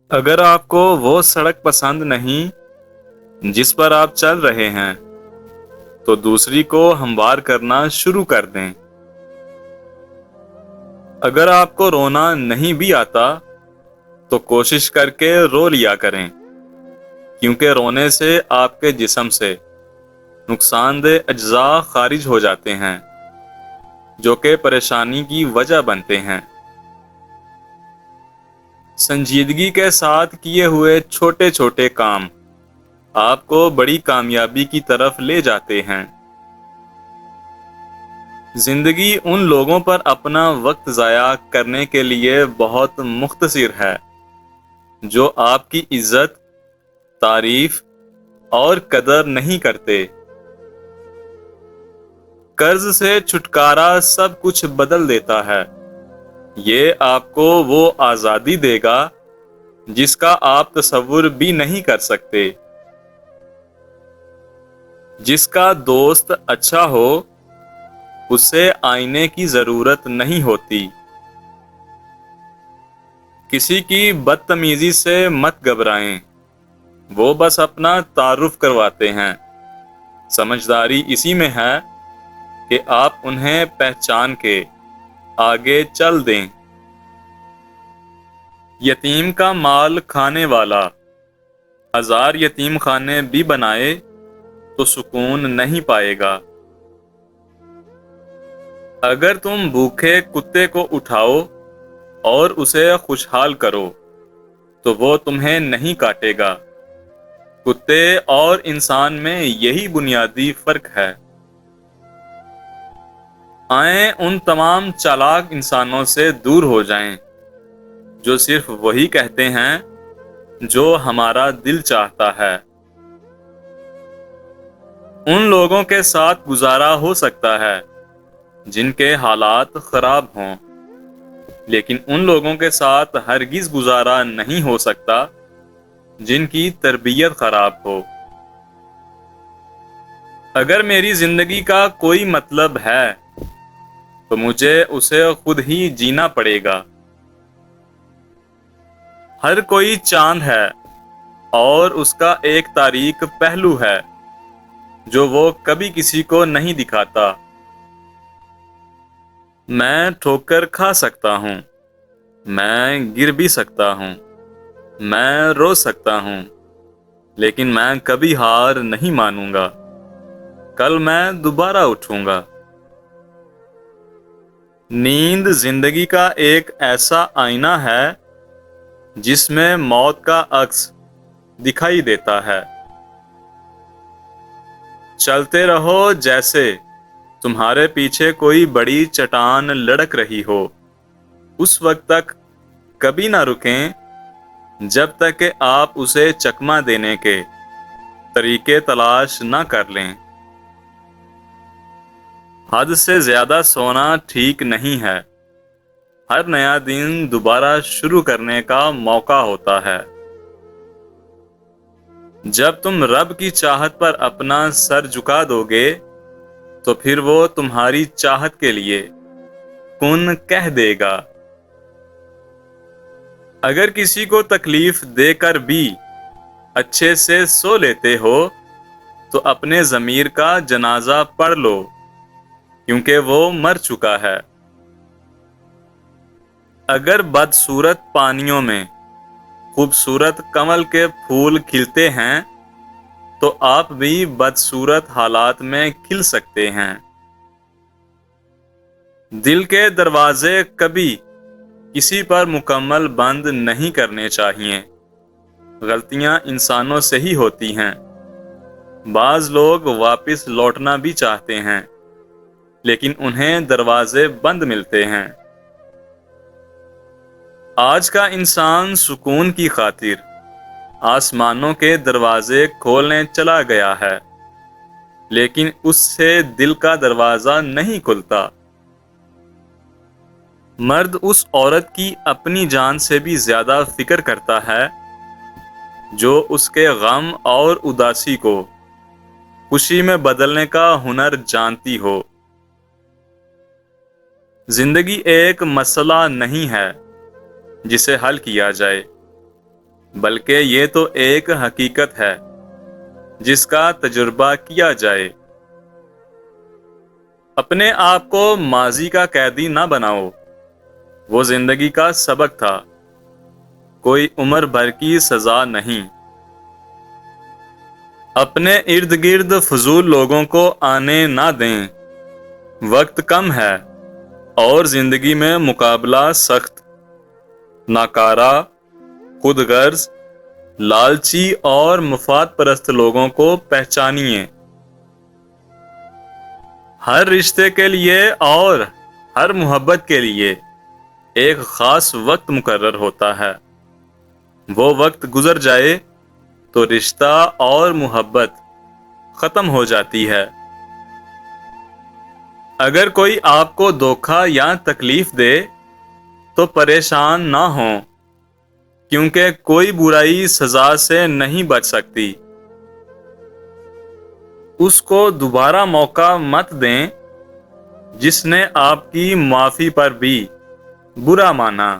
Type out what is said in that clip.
اگر آپ کو وہ سڑک پسند نہیں جس پر آپ چل رہے ہیں تو دوسری کو ہموار کرنا شروع کر دیں۔ اگر آپ کو رونا نہیں بھی آتا تو کوشش کر کے رو لیا کریں، کیونکہ رونے سے آپ کے جسم سے نقصان دہ اجزاء خارج ہو جاتے ہیں جو کہ پریشانی کی وجہ بنتے ہیں۔ سنجیدگی کے ساتھ کیے ہوئے چھوٹے چھوٹے کام آپ کو بڑی کامیابی کی طرف لے جاتے ہیں۔ زندگی ان لوگوں پر اپنا وقت ضائع کرنے کے لیے بہت مختصر ہے جو آپ کی عزت، تعریف اور قدر نہیں کرتے۔ قرض سے چھٹکارا سب کچھ بدل دیتا ہے۔ یہ آپ کو وہ آزادی دے گا جس کا آپ تصور بھی نہیں کر سکتے۔ جس کا دوست اچھا ہو اسے آئینے کی ضرورت نہیں ہوتی۔ کسی کی بدتمیزی سے مت گھبرائیں، وہ بس اپنا تعارف کرواتے ہیں۔ سمجھداری اسی میں ہے کہ آپ انہیں پہچان کے آگے چل دیں۔ یتیم کا مال کھانے والا 1000 یتیم خانے بھی بنائے تو سکون نہیں پائے گا۔ اگر تم بھوکے کتے کو اٹھاؤ اور اسے خوشحال کرو تو وہ تمہیں نہیں کاٹے گا۔ کتے اور انسان میں یہی بنیادی فرق ہے۔ آئیں ان تمام چالاک انسانوں سے دور ہو جائیں جو صرف وہی کہتے ہیں جو ہمارا دل چاہتا ہے۔ ان لوگوں کے ساتھ گزارا ہو سکتا ہے جن کے حالات خراب ہوں، لیکن ان لوگوں کے ساتھ ہرگز گزارا نہیں ہو سکتا جن کی تربیت خراب ہو۔ اگر میری زندگی کا کوئی مطلب ہے تو مجھے اسے خود ہی جینا پڑے گا۔ ہر کوئی چاند ہے اور اس کا ایک تاریک پہلو ہے جو وہ کبھی کسی کو نہیں دکھاتا۔ میں ٹھوکر کھا سکتا ہوں، میں گر بھی سکتا ہوں، میں رو سکتا ہوں، لیکن میں کبھی ہار نہیں مانوں گا۔ کل میں دوبارہ اٹھوں گا۔ نیند زندگی کا ایک ایسا آئینہ ہے جس میں موت کا عکس دکھائی دیتا ہے۔ چلتے رہو جیسے تمہارے پیچھے کوئی بڑی چٹان لڑک رہی ہو۔ اس وقت تک کبھی نہ رکیں جب تک کہ آپ اسے چکمہ دینے کے طریقے تلاش نہ کر لیں۔ حد سے زیادہ سونا ٹھیک نہیں ہے۔ ہر نیا دن دوبارہ شروع کرنے کا موقع ہوتا ہے۔ جب تم رب کی چاہت پر اپنا سر جھکا دو گے تو پھر وہ تمہاری چاہت کے لیے کن کہہ دے گا۔ اگر کسی کو تکلیف دے کر بھی اچھے سے سو لیتے ہو تو اپنے ضمیر کا جنازہ پڑھ لو، کیونکہ وہ مر چکا ہے۔ اگر بدصورت پانیوں میں خوبصورت کمل کے پھول کھلتے ہیں تو آپ بھی بدصورت حالات میں کھل سکتے ہیں۔ دل کے دروازے کبھی کسی پر مکمل بند نہیں کرنے چاہیے۔ غلطیاں انسانوں سے ہی ہوتی ہیں۔ بعض لوگ واپس لوٹنا بھی چاہتے ہیں لیکن انہیں دروازے بند ملتے ہیں۔ آج کا انسان سکون کی خاطر آسمانوں کے دروازے کھولنے چلا گیا ہے، لیکن اس سے دل کا دروازہ نہیں کھلتا۔ مرد اس عورت کی اپنی جان سے بھی زیادہ فکر کرتا ہے جو اس کے غم اور اداسی کو خوشی میں بدلنے کا ہنر جانتی ہو۔ زندگی ایک مسئلہ نہیں ہے جسے حل کیا جائے، بلکہ یہ تو ایک حقیقت ہے جس کا تجربہ کیا جائے۔ اپنے آپ کو ماضی کا قیدی نہ بناؤ، وہ زندگی کا سبق تھا، کوئی عمر بھر کی سزا نہیں۔ اپنے ارد گرد فضول لوگوں کو آنے نہ دیں، وقت کم ہے اور زندگی میں مقابلہ سخت۔ ناکارہ، خود غرض، لالچی اور مفاد پرست لوگوں کو پہچانیے۔ ہر رشتے کے لیے اور ہر محبت کے لیے ایک خاص وقت مقرر ہوتا ہے۔ وہ وقت گزر جائے تو رشتہ اور محبت ختم ہو جاتی ہے۔ اگر کوئی آپ کو دھوکہ یا تکلیف دے تو پریشان نہ ہوں، کیونکہ کوئی برائی سزا سے نہیں بچ سکتی۔ اس کو دوبارہ موقع مت دیں جس نے آپ کی معافی پر بھی برا مانا۔